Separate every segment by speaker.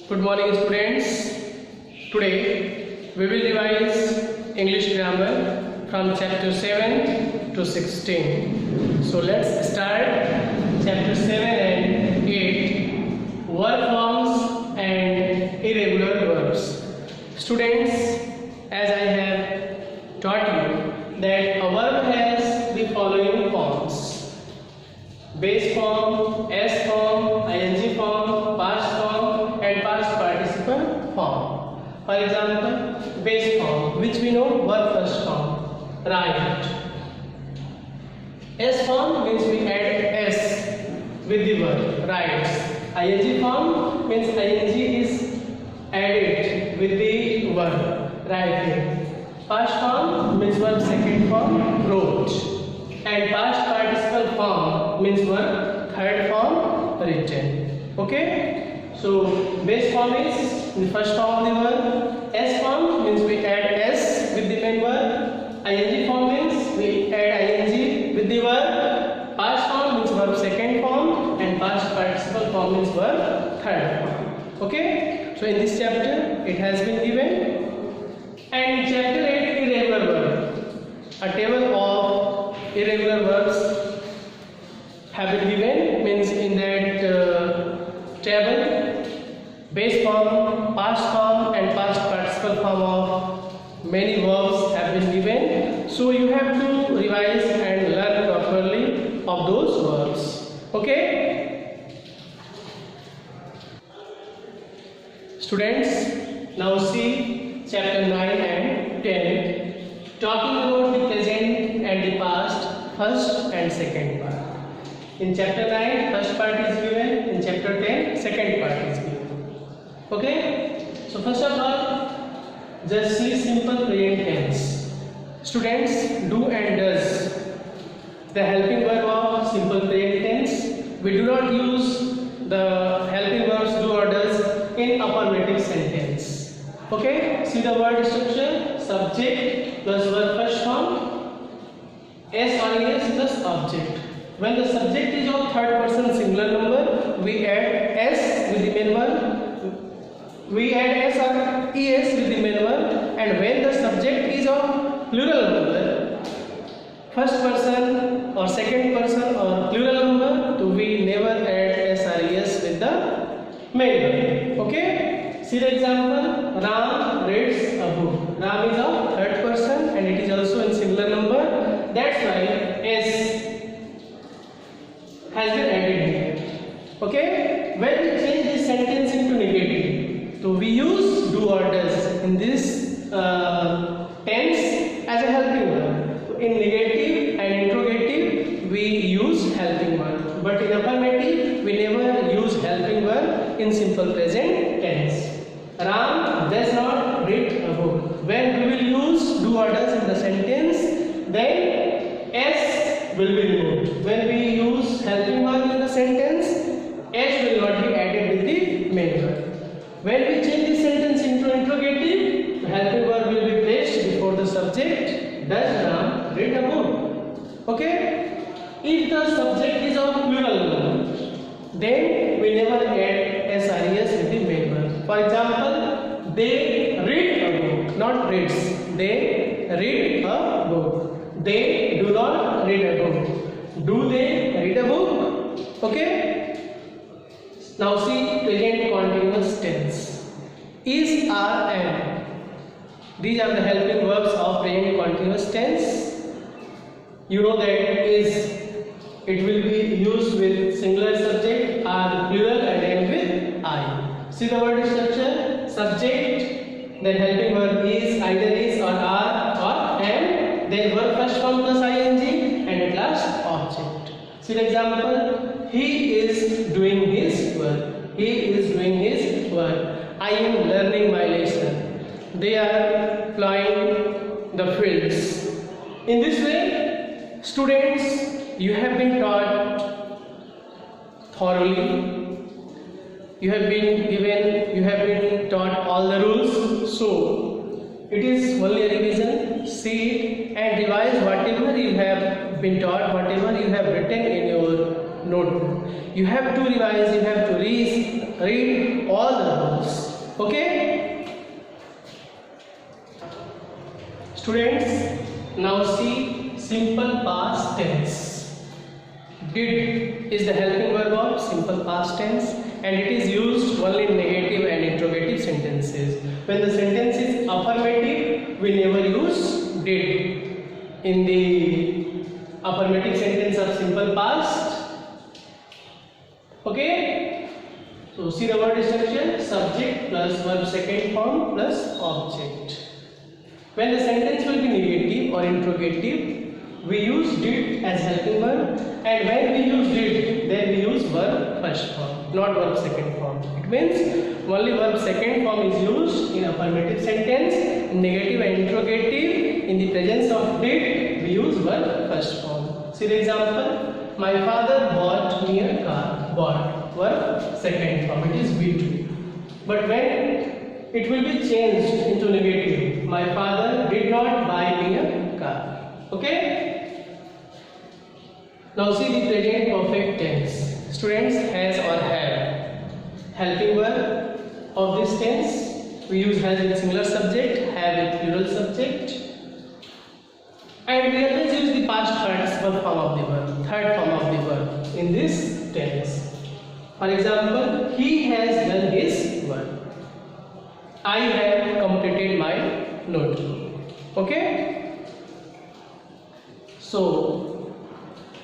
Speaker 1: Good morning students. Today we will revise English grammar from chapter 7 to 16. So let's start chapter 7 and 8, verb forms and irregular verbs. Students, as I have taught you that a verb has the following forms: base form, S form, ing form, past form and past participle form. For example, base form, which we know verb first form, write. S form means we add S with the verb, writes. Ing form means ing is added with the verb, writing. Past form means verb second form, wrote. And past participle form means verb third form, written. Okay, so base form is the first form of the verb. S form means we add S with the main verb. Ing form means we add ing with the verb. Past form means verb second form and past participle form means verb third form. Okay, so in this chapter it has been given. And in chapter 8, irregular verb, a table of irregular verbs have been given. Means in that table, base form, past form and past participle form of many verbs have been given. So you have to revise and learn properly of those verbs. Okay, students, now see chapter 9 and 10, talking about the present and the past, first and second part. In chapter 9, first part is given. In chapter 10, second part is given. Okay, so first of all, just see simple present tense. Students, do and does, the helping verb of simple present tense. We do not use the helping verbs do or does in affirmative sentence. Okay, see the word structure: subject plus verb first form, S or es plus object. When the subject is of third person singular number, we add S with the main verb. We add S or es with the main verb. And when the subject is of plural number, first person or second person or plural number, so we never add S or es with the main verb. Okay, see the example: Ram reads a book. Ram is of third person and it is also in singular number. That's why S has been added here. Okay, when we change this sentence into negative, so we use do or does in this tense as a helping verb. So in negative and interrogative we use helping verb, but in affirmative we never use helping verb in simple present tense. Ram does not read a book. When we will use do or does in the sentence, then S will be removed. When we use helping verb in the sentence, S will not be added with the main verb. When we change the sentence into interrogative, the helping verb will be placed before the subject. Does Ram read a book? Okay? If the subject is of plural number, then we never add S or es with the main verb. For example, they read a book, not reads. They read a book. They do not read a book. Do they read a book? Okay. Now see present continuous tense. Is, are, am. These are the helping verbs of present continuous tense. You know that is, it will be used with singular subject, are plural and am with I. See the word structure: subject, then helping verb is, either is or are or am, then verb first form plus ing, and at last object. See the example: he is doing his work. He is doing his work. I am learning my lesson. They are plowing the fields. In this way, students, you have been taught thoroughly. You have been taught all the rules. So it is only a revision. See it and revise whatever you have been taught, whatever you have written in your notebook. You have to revise, you have to read all the rules. Okay? Students, now see simple past tense. Did is the helping verb of simple past tense, and it is used only in negative and interrogative sentences. When the sentence is affirmative, we never use did. In the affirmative sentence of simple past. Okay? So see the word structure: subject plus verb second form plus object. When the sentence will be negative or interrogative, we use did as helping verb, and when we use did, then we use verb first form, not verb second form. It means only verb second form is used in affirmative sentence. In negative and interrogative, in the presence of did, we use verb first form. See the example: my father bought me a car. Bought, verb second form, it is V2. But when it will be changed into negative, my father did not buy me a car. Okay? Now see the present perfect tense. Students, has or have. Helping verb of this tense, we use has with singular subject, have with plural subject, and we always use the past participle form of the verb, third form of the verb in this tense. For example, he has done his work. I have completed my notebook. Okay? So,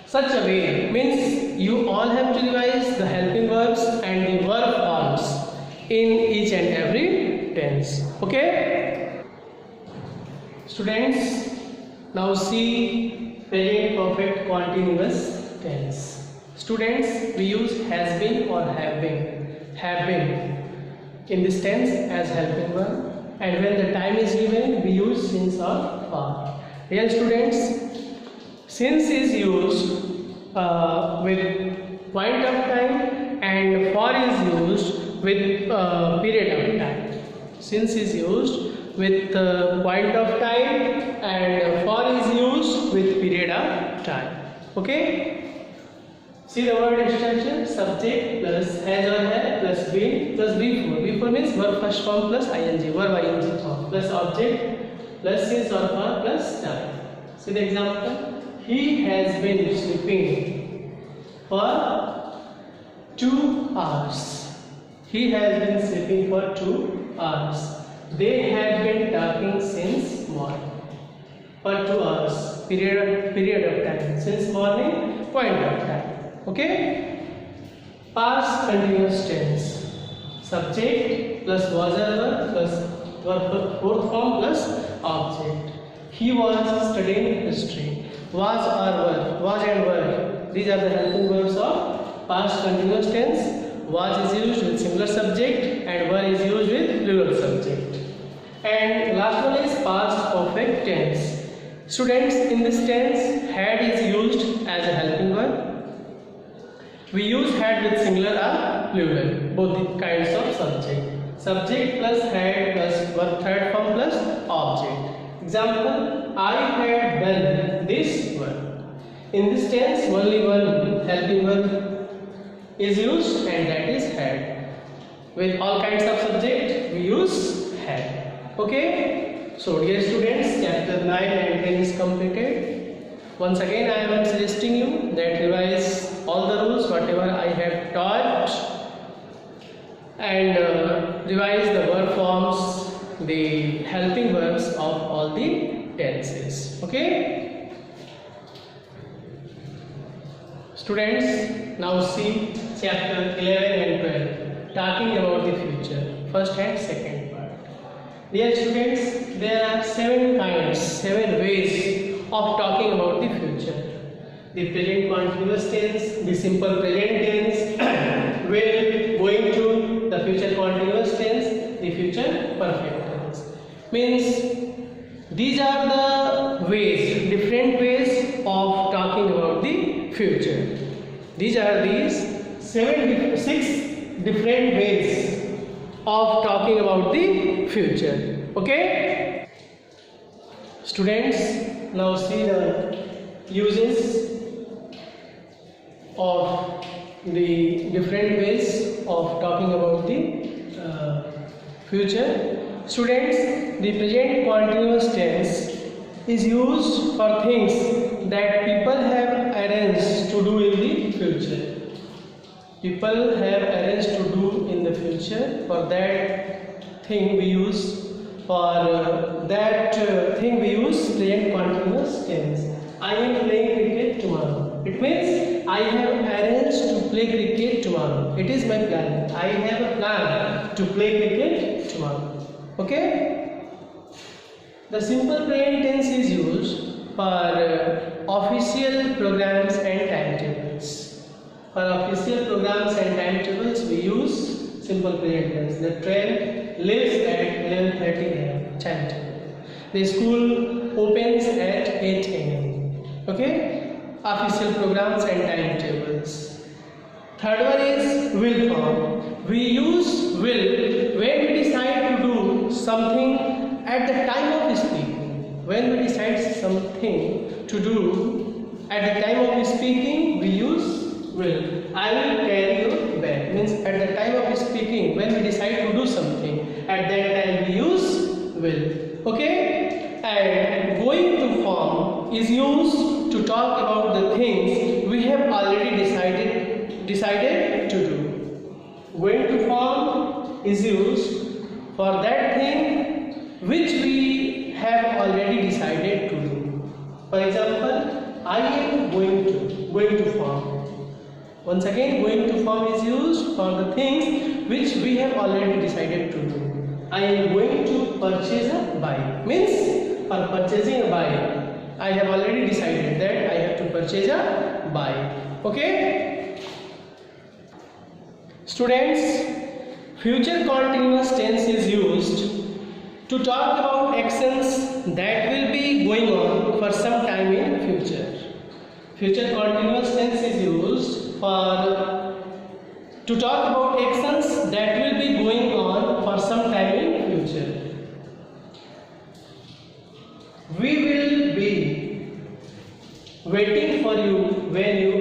Speaker 1: such a way means you all have to revise the helping verbs and the verb forms in each and every tense. Okay? Students, now see present perfect continuous tense. Students, we use has been or have been. Have been in this tense as helping verb, and when the time is given, we use since or for. Real students, since is used with point of time, and for is used with period of time. Since is used with point of time, and for is used with period of time. Okay? See the word structure: subject plus has or have plus been plus before. Before means verb first form plus ing, verb ing form plus object plus since or for plus time. See the example: he has been sleeping for 2 hours. He has been sleeping for 2 hours. They have been talking since morning. For 2 hours, period of time. Since morning, point of time. Okay? Past continuous tense. Subject plus was or were plus verb fourth form plus object. He was studying history. Was or were, was and were, these are the helping verbs of past continuous tense. Was is used with singular subject and were is used with plural subject. And last one is past perfect tense. Students, in this tense, had is used as a helping verb. We use had with singular or plural, both the kinds of subject. Subject plus had plus verb third form plus object. Example: I had done this work. In this tense, only one helping verb is used, and that is had. With all kinds of subject, we use had. Okay? So, dear students, chapter 9 and 10 is completed. Once again, I am suggesting you that revise all the rules, whatever I have taught, and revise the verb forms, the helping verbs of all the tenses. Okay? Students, now see chapter 11 and 12, talking about the future, first and second part. Dear students, there are 7 ways of talking about the future. The present continuous tense, the simple present tense, will going to the future continuous tense, the future perfect tense. Means these are the ways, different ways of talking about the future. These are six different ways of talking about the future. Okay? Students, now see the uses. of the different ways of talking about the future. Students, the present continuous tense is used for things that people have arranged to do in the future. People have arranged to do in the future. For that thing we use present continuous tense. I am playing cricket tomorrow. It means I have arranged to play cricket tomorrow. It is my plan. I have a plan to play cricket tomorrow. Okay? The simple present tense is used for official programs and timetables. For official programs and timetables, we use simple present tense. The train leaves at 11:30 a.m. timetable. The school opens at 8 a.m. Okay? Official programs and timetables. Third one is will form. We use will when we decide to do something at the time of speaking. When we decide something to do at the time of speaking, we use will. I will carry your bag. Means at the time of speaking, when we decide to do something, at that time we use will. Okay? And going to form is used to talk about the things we have already decided to do. Going to form is used for that thing which we have already decided to do. For example, I am going to form. Once again, going to form is used for the things which we have already decided to do. I am going to purchase a bike. Means for purchasing a bike, I have already decided that I have to purchase a bike. Okay? Students, future continuous tense is used to talk about actions that will be going on for some time in future. Future continuous tense is used to talk about actions that will be going on for some time in future. We will be waiting for you when you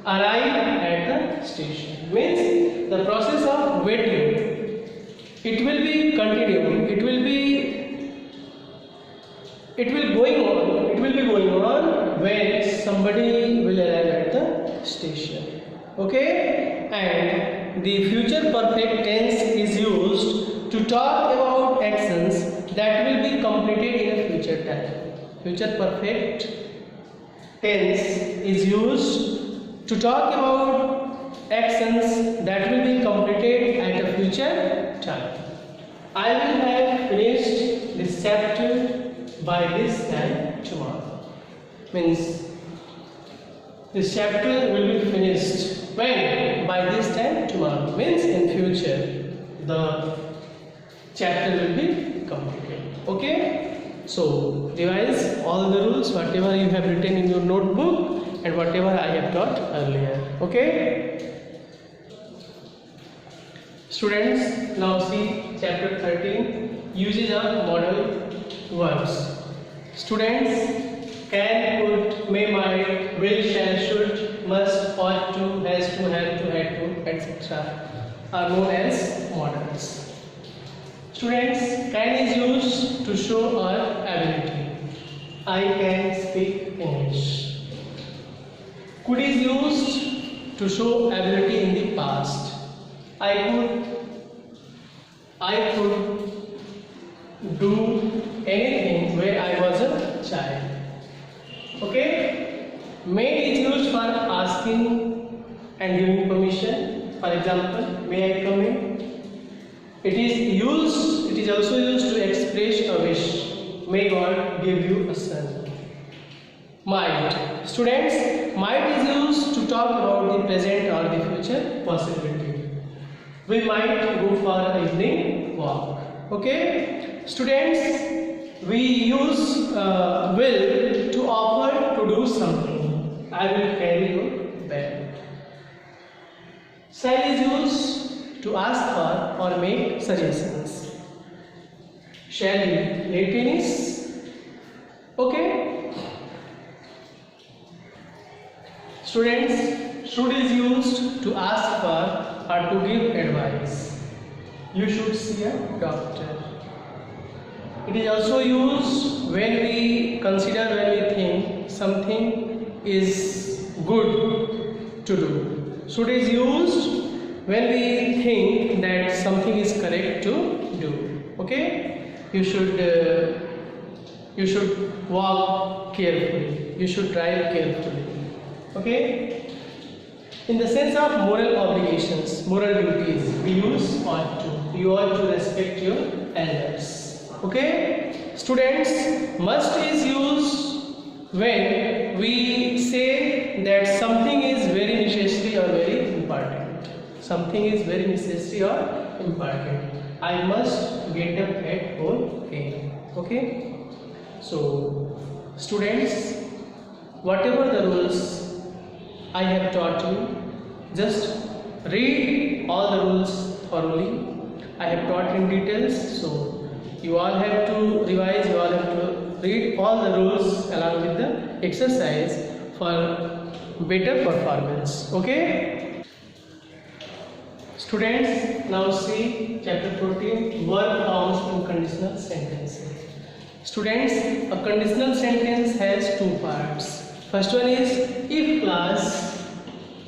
Speaker 1: arrive at the station. Means the process of waiting, it will be continuing. It will be going on when somebody will arrive at the station. Okay? And the future perfect tense is used to talk about actions that will be completed in a future time. Future perfect tense is used to talk about actions that will be completed at a future time. I will have finished this chapter by this time tomorrow. Means this chapter will be finished when? By this time tomorrow. Means in future the chapter will be completed. Okay? So revise all the rules, whatever you have written in your notebook and whatever I have taught earlier. Okay? Students, now see chapter 13, uses of modal verbs. Students, can, could, may, might, will, shall, should, must, ought to, has to, have to, had to, etc. are known as modals. Students, can is used to show our ability. I can speak English. Could is used to show ability in the past. I could do anything when I was a child. Okay? May is used for asking and giving permission. For example, may I come in? It is also used to express a wish. May God give you a son. Might. Students, might is used to talk about the present or the future possibility. We might go for an evening walk. Okay? Students, we use will to offer to do something. I will carry your bag. Shall is used to ask for or make suggestions. Shall we play tennis? Okay? Students, should is used to ask for or to give advice. You should see a doctor. It is also used when we consider, when we think something is good to do. Should is used when we think that something is correct to do. Okay, you should walk carefully, you should drive carefully. Okay, in the sense of moral obligations, moral duties, we use ought to. You ought to respect your elders. Okay, students, must is used when we say that something is very necessary or very important. Something is very necessary or important. I must get up at 4 a.m. Okay, so students, whatever the rules I have taught you, just read all the rules thoroughly. I have taught in details, so you all have to revise, you all have to read all the rules along with the exercise for better performance. Okay, students, now see chapter 14, verb forms and conditional sentences. Students, a conditional sentence has two parts. First one is if class,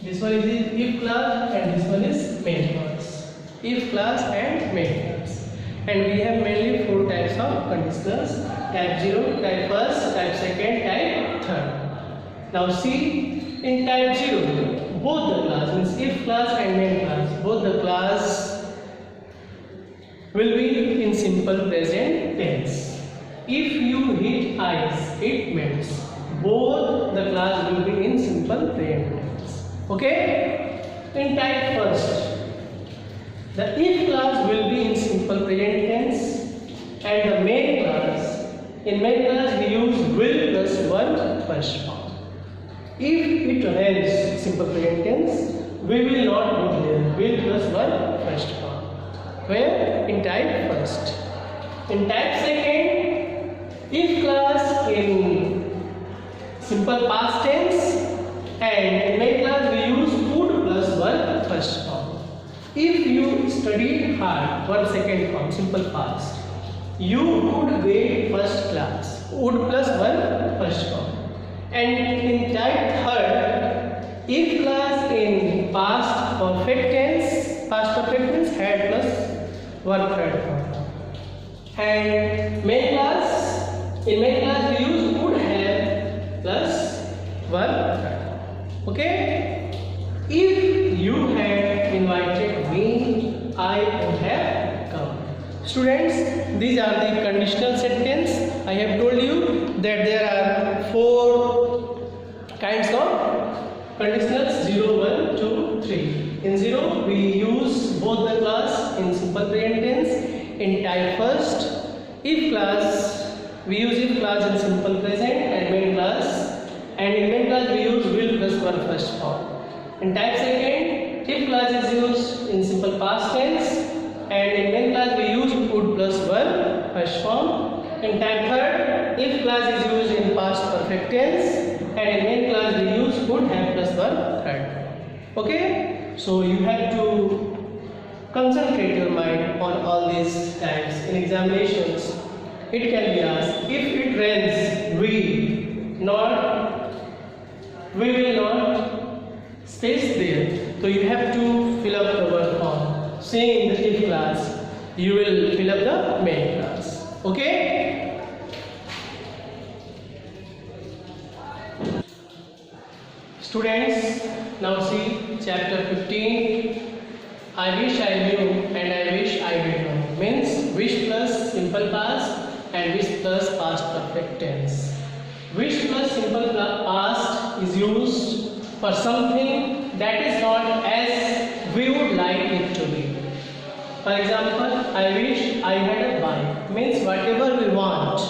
Speaker 1: this one is if class, and this one is main class. If class and main class. And we have mainly four types of conditionals: type 0, type 1, type 2, type 3. Now see, in type 0, both the class, means if class and main class, both the class will be in simple present tense. If you hit eyes, it means both the class will be in simple present tense. Okay? In type 1, the if class will be in simple present tense, and the main class, in main class we use will plus 1 first form. If it ends simple present tense, we will not put there will plus 1 first form. Where? In type 1. In type 2, if class in simple past tense, and in main class we use would plus 1 first form. If you studied hard 1 second form, simple past, you would get first class, would plus 1 first form. And in type 3, if class in past perfect tense had plus 1 third form. And main class, in main class we use would have plus 1 third. Okay? If you had invited me, I would have come. Students, these are the conditional sentence. I have told you that there are 4 kinds of conditionals: 0, 1, 2, 3. In 0, we use both the class in simple present tense. In type 1, if class, we use if class in simple present and main class. And in main class, we use will plus 1 first form. In type 2, if class is used in simple past tense, and in main class we use would plus 1 first form. In type 3, if class is used in past perfect tense, and in main class we use would have plus 1 third form. Okay, so you have to concentrate your mind on all these types. In examinations, it can be asked, if it rains, we will not space there. So you have to fill up the word form. Say in the if class, you will fill up the main class. Okay? Students, now see chapter 15. I wish I knew and I wish I did know. Means wish plus simple past and wish plus past perfect tense. Wish plus simple past is used for something that is not as we would like it to be. For example, I wish I had a bike. Means whatever we want,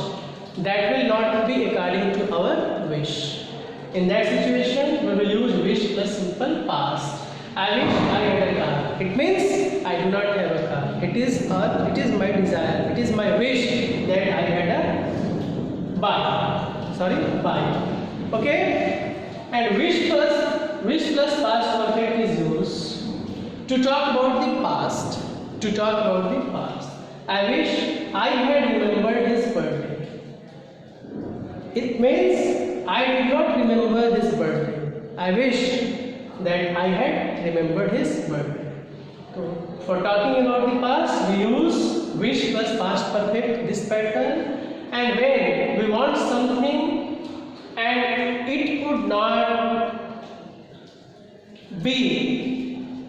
Speaker 1: that will not be according to our wish. In that situation, we will use wish plus simple past. I wish I had a car. It means I do not have a car. It is my desire. It is my wish that I had a bike. Okay? And wish plus wish plus past perfect is used to talk about the past. To talk about the past. I wish I had remembered his birthday. It means I did not remember this birthday. I wish that I had remembered his birthday. So, for talking about the past, we use wish plus past perfect, this pattern. And when we want something and it could not be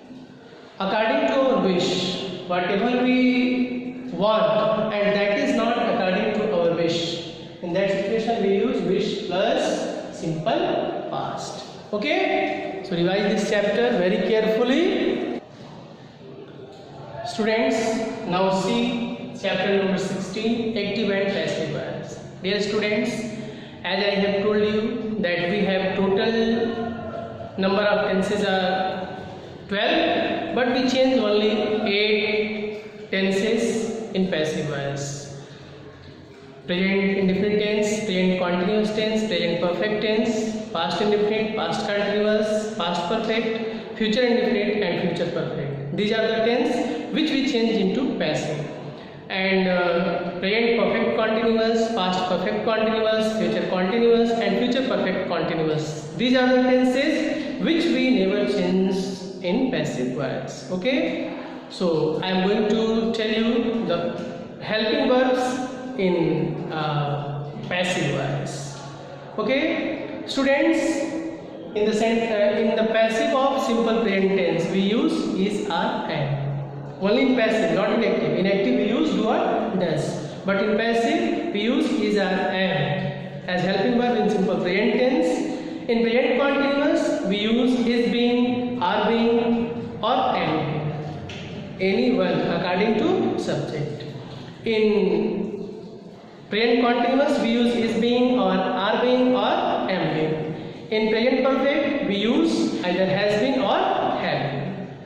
Speaker 1: according to our wish, whatever we want and that is not according to our wish, in that situation we use wish plus simple past. Okay, so revise this chapter very carefully. Students, now see chapter number 16, active and passive voice. Dear students, as I have told you that we have total number of tenses are 12, but we change only 8 tenses in passive voice. Present indefinite tense, present continuous tense, present perfect tense, past indefinite, past continuous, past perfect, future indefinite and future perfect. These are the tense which we change into passive. And present perfect continuous, past perfect continuous, future continuous and future perfect continuous. These are the tenses which we never change in passive voice. Okay, so I am going to tell you the helping verbs in passive voice. Okay, students, in the passive of simple present tense we use is, are, and. Only in passive, not in active. In active we use do or does, but in passive we use is, are, and as helping verb in simple present tense. In present continuous we use is being, are being or am being, any one according to subject. In present continuous we use is being or are being or am being. In present perfect we use either has been or have been.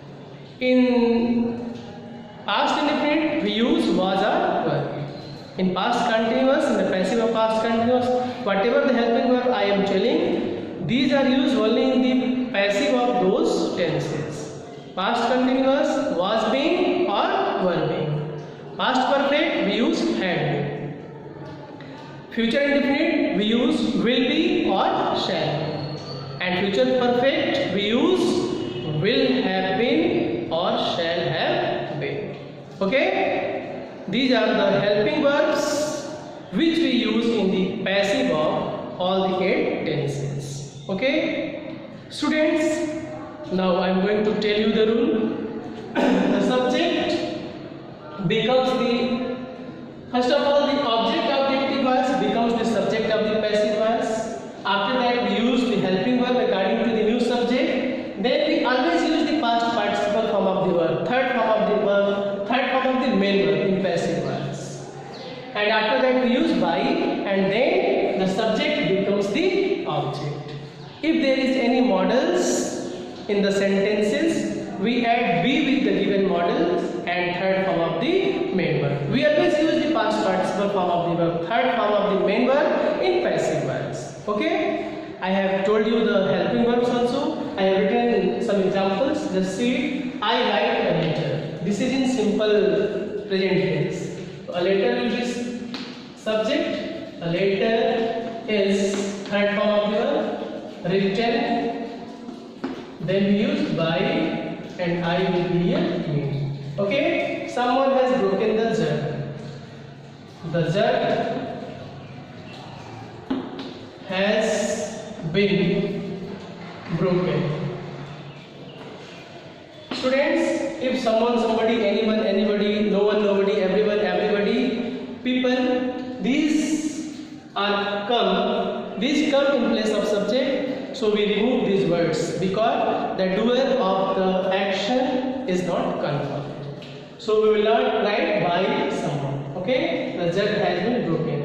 Speaker 1: In past indefinite we use was or were. In past continuous, in the passive of past continuous, whatever the helping verb I am telling, these are used only in the passive of those tenses. Past continuous, was being or were being. Past perfect we use had been. Future indefinite we use will be or shall be. And future perfect we use will have been or shall have been. Okay, these are the helping verbs which we use in the passive of all the 8 tenses. Okay, students, now I am going to tell you the rule. The subject becomes the, first of all, the object of the active voice becomes the subject of the passive voice. After that we use the helping verb according to the new subject. Then we always use the past participle form of the verb, third form of the verb, third form of the main verb in passive voice. And after that we use by, and then the subject becomes the object. If there is any models in the sentences, we add be with the given model and third form of the main verb. We always use the past participle form of the verb, third form of the main verb in passive voice. Okay, I have told you the helping verbs also. I have written some examples. Just see, I write a letter. This is in simple present tense. So a letter will be subject, a letter is third form of the verb, written, then we use by, and I will be here mean. Okay, someone has broken the jug. The jug has been broken. Students, if someone, somebody, anyone, anybody, no one, nobody, everyone, everybody, people, these come in place of subject, so we remove these words because the doer of the action is not confirmed. So we will not write by someone. Okay, the jug has been broken.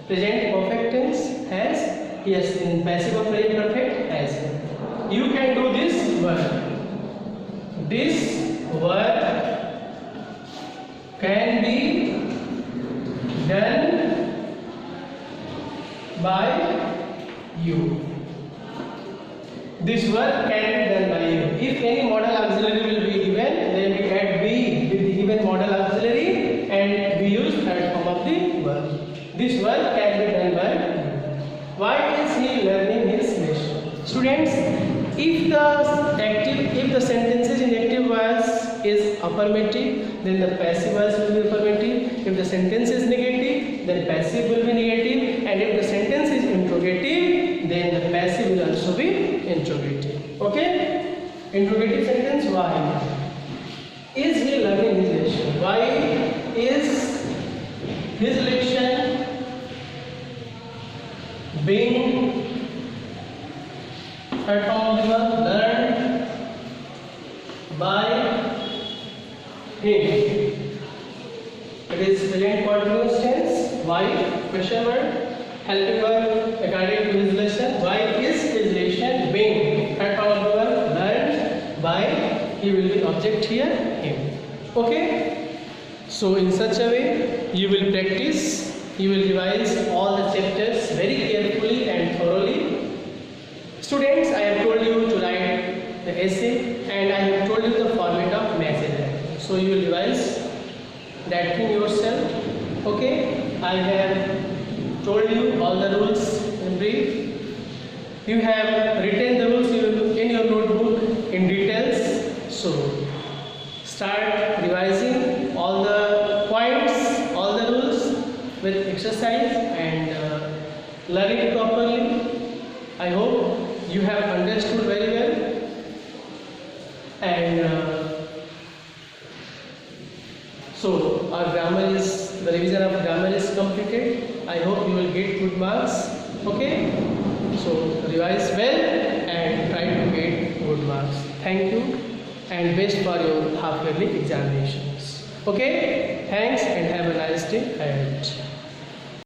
Speaker 1: Present perfect tense has, yes, in passive or present perfect has been. You can do this word. This word can be done by you. This work can be done by you. If any modal auxiliary will be given, then we add be with the given modal auxiliary and we use third form of the verb. This work can be done by you. Why is he learning his lesson? Students, if the sentences in active voice is affirmative, then the passive voice will be affirmative. If the sentence is negative, then passive will be negative, and if the sentence is interrogative, then the passive will also be interrogative. Okay? Interrogative sentence. Why is he learning his lesson? Why is his lesson being learned by him? It is present continuous tense. Why? Question word. Helping verb according to his lesson. Why is his lesson being learned by? He will be object here, him. Okay? So in such a way you will practice, you will revise all the chapters very carefully and thoroughly. Students, I have told you to write the essay and I have told you the format of message writing. So you will revise that thing yourself. Okay? I have told you all the rules in brief. You have written the rules in your notebook in details. So start revising all the points, all the rules with exercise and learn it properly. I hope you have understood very well, and so our grammar is, the revision of grammar is completed. I hope you will get good marks. Okay, so revise well and try to get good marks. Thank you and best for your half yearly examinations. Okay, thanks and have a nice day ahead.